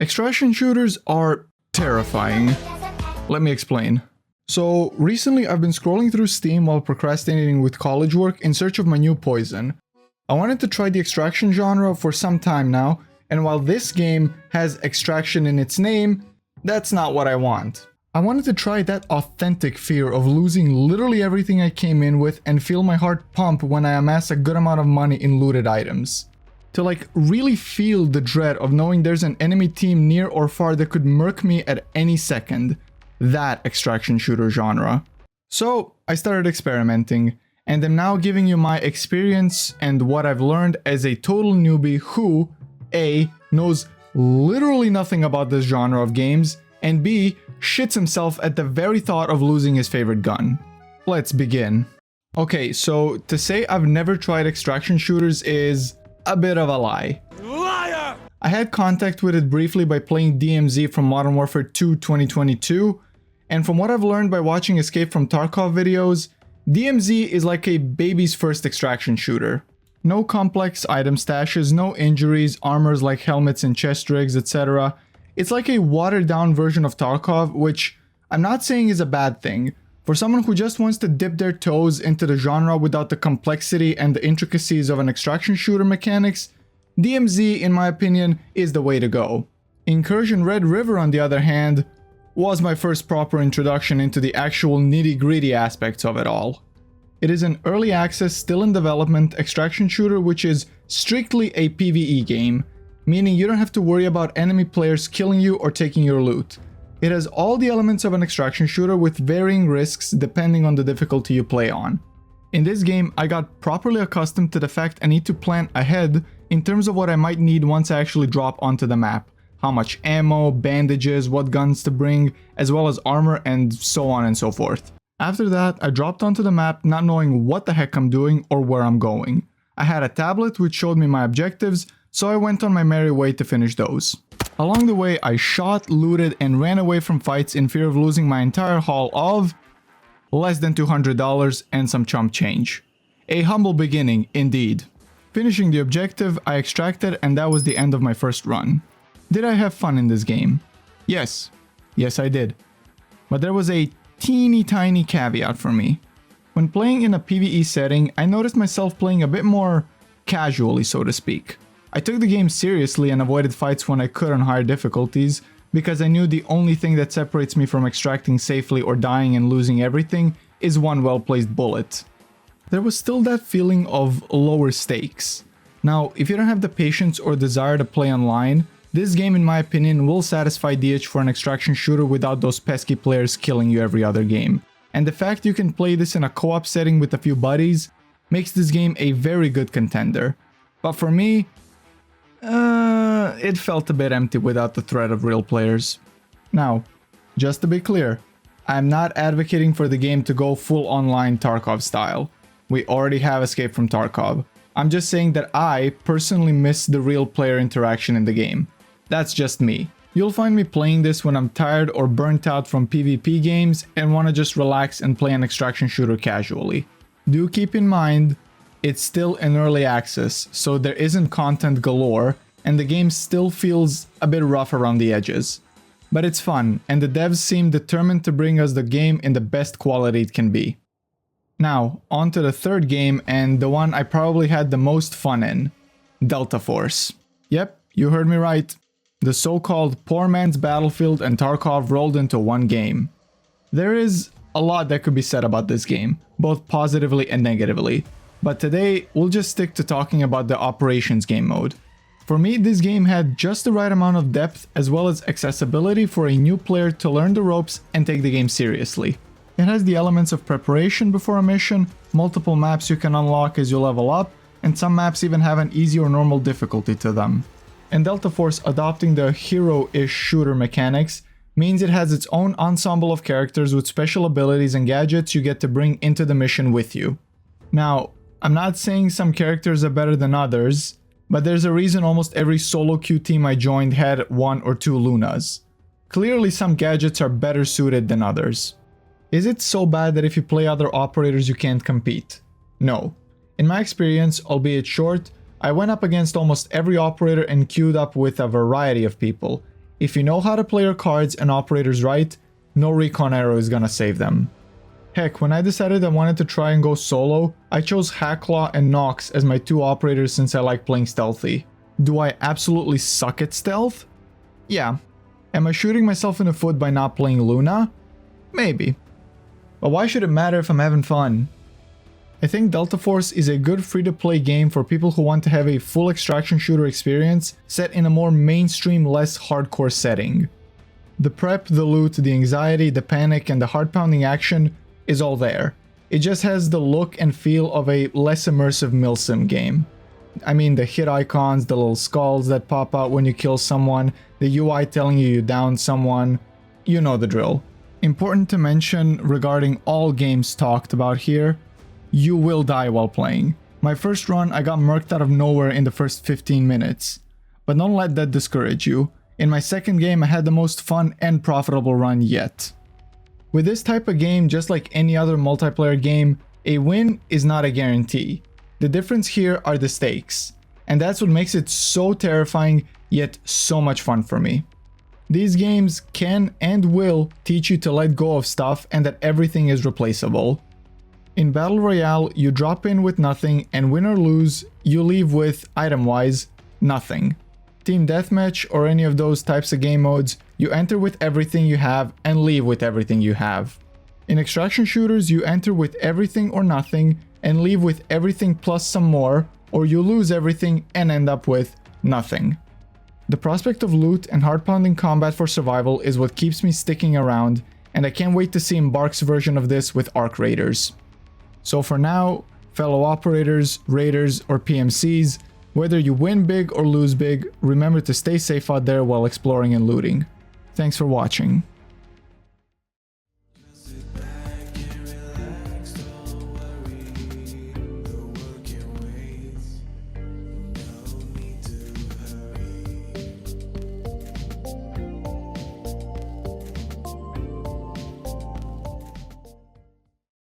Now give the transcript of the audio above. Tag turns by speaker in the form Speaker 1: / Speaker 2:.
Speaker 1: Extraction shooters are terrifying. Let me explain. So, recently I've been scrolling through Steam while procrastinating with college work in search of my new poison. I wanted to try the extraction genre for some time now, and while this game has extraction in its name, that's not what I want. I wanted to try that authentic fear of losing literally everything I came in with and feel my heart pump when I amass a good amount of money in looted items. To really feel the dread of knowing there's an enemy team near or far that could murk me at any second. That extraction shooter genre. So I started experimenting, and I'm now giving you my experience and what I've learned as a total newbie who, A, knows literally nothing about this genre of games, and B, shits himself at the very thought of losing his favorite gun. Let's begin. Okay, so to say I've never tried extraction shooters is a bit of a lie. Liar! I had contact with it briefly by playing DMZ from Modern Warfare 2 2022, and from what I've learned by watching Escape from Tarkov videos, DMZ is like a baby's first extraction shooter. No complex item stashes, no injuries, armors like helmets and chest rigs, etc. It's like a watered down version of Tarkov, which I'm not saying is a bad thing. For someone who just wants to dip their toes into the genre without the complexity and the intricacies of an extraction shooter mechanics, DMZ, in my opinion, is the way to go. Incursion Red River, on the other hand, was my first proper introduction into the actual nitty-gritty aspects of it all. It is an early access, still in development extraction shooter which is strictly a PvE game, meaning you don't have to worry about enemy players killing you or taking your loot. It has all the elements of an extraction shooter with varying risks depending on the difficulty you play on. In this game, I got properly accustomed to the fact I need to plan ahead in terms of what I might need once I actually drop onto the map. How much ammo, bandages, what guns to bring, as well as armor and so on and so forth. After that, I dropped onto the map not knowing what the heck I'm doing or where I'm going. I had a tablet which showed me my objectives, so I went on my merry way to finish those. Along the way, I shot, looted, and ran away from fights in fear of losing my entire haul of less than $200 and some chump change. A humble beginning, indeed. Finishing the objective, I extracted, and that was the end of my first run. Did I have fun in this game? Yes. Yes, I did. But there was a teeny tiny caveat for me. When playing in a PvE setting, I noticed myself playing a bit more casually, so to speak. I took the game seriously and avoided fights when I could on higher difficulties, because I knew the only thing that separates me from extracting safely or dying and losing everything is one well-placed bullet. There was still that feeling of lower stakes. Now, if you don't have the patience or desire to play online, this game in my opinion will satisfy the itch for an extraction shooter without those pesky players killing you every other game. And the fact you can play this in a co-op setting with a few buddies makes this game a very good contender. But for me, it felt a bit empty without the threat of real players. Now, just to be clear, I'm not advocating for the game to go full online Tarkov style. We already have Escape from Tarkov. I'm just saying that I personally miss the real player interaction in the game. That's just me. You'll find me playing this when I'm tired or burnt out from PvP games and want to just relax and play an extraction shooter casually. Do keep in mind, it's still in early access, so there isn't content galore, and the game still feels a bit rough around the edges. But it's fun, and the devs seem determined to bring us the game in the best quality it can be. Now, on to the third game, and the one I probably had the most fun in. Delta Force. Yep, you heard me right. The so-called poor man's Battlefield and Tarkov rolled into one game. There is a lot that could be said about this game, both positively and negatively. But today, we'll just stick to talking about the Operations game mode. For me, this game had just the right amount of depth as well as accessibility for a new player to learn the ropes and take the game seriously. It has the elements of preparation before a mission, multiple maps you can unlock as you level up, and some maps even have an easy or normal difficulty to them. And Delta Force adopting the hero-ish shooter mechanics means it has its own ensemble of characters with special abilities and gadgets you get to bring into the mission with you. Now, I'm not saying some characters are better than others, but there's a reason almost every solo queue team I joined had 1 or 2 Lunas. Clearly some gadgets are better suited than others. Is it so bad that if you play other operators you can't compete? No. In my experience, albeit short, I went up against almost every operator and queued up with a variety of people. If you know how to play your cards and operators right, no recon arrow is gonna save them. Heck, when I decided I wanted to try and go solo, I chose Hacklaw and Nox as my 2 operators since I like playing stealthy. Do I absolutely suck at stealth? Yeah. Am I shooting myself in the foot by not playing Luna? Maybe. But why should it matter if I'm having fun? I think Delta Force is a good free-to-play game for people who want to have a full extraction shooter experience set in a more mainstream, less hardcore setting. The prep, the loot, the anxiety, the panic, and the heart-pounding action is all there. It just has the look and feel of a less immersive milsim game. I mean, the hit icons, the little skulls that pop out when you kill someone, the UI telling you downed someone, you know the drill. Important to mention regarding all games talked about here, you will die while playing. My first run, I got murked out of nowhere in the first 15 minutes. But don't let that discourage you. In my second game, I had the most fun and profitable run yet. With this type of game, just like any other multiplayer game, a win is not a guarantee. The difference here are the stakes. And that's what makes it so terrifying, yet so much fun for me. These games can and will teach you to let go of stuff and that everything is replaceable. In Battle Royale, you drop in with nothing, and win or lose, you leave with, item-wise, nothing. Team Deathmatch or any of those types of game modes, you enter with everything you have and leave with everything you have. In extraction shooters, you enter with everything or nothing and leave with everything plus some more, or you lose everything and end up with nothing. The prospect of loot and heart-pounding combat for survival is what keeps me sticking around, and I can't wait to see Embark's version of this with Arc Raiders. So for now, fellow operators, raiders, or PMCs, whether you win big or lose big, remember to stay safe out there while exploring and looting. Thanks for watching.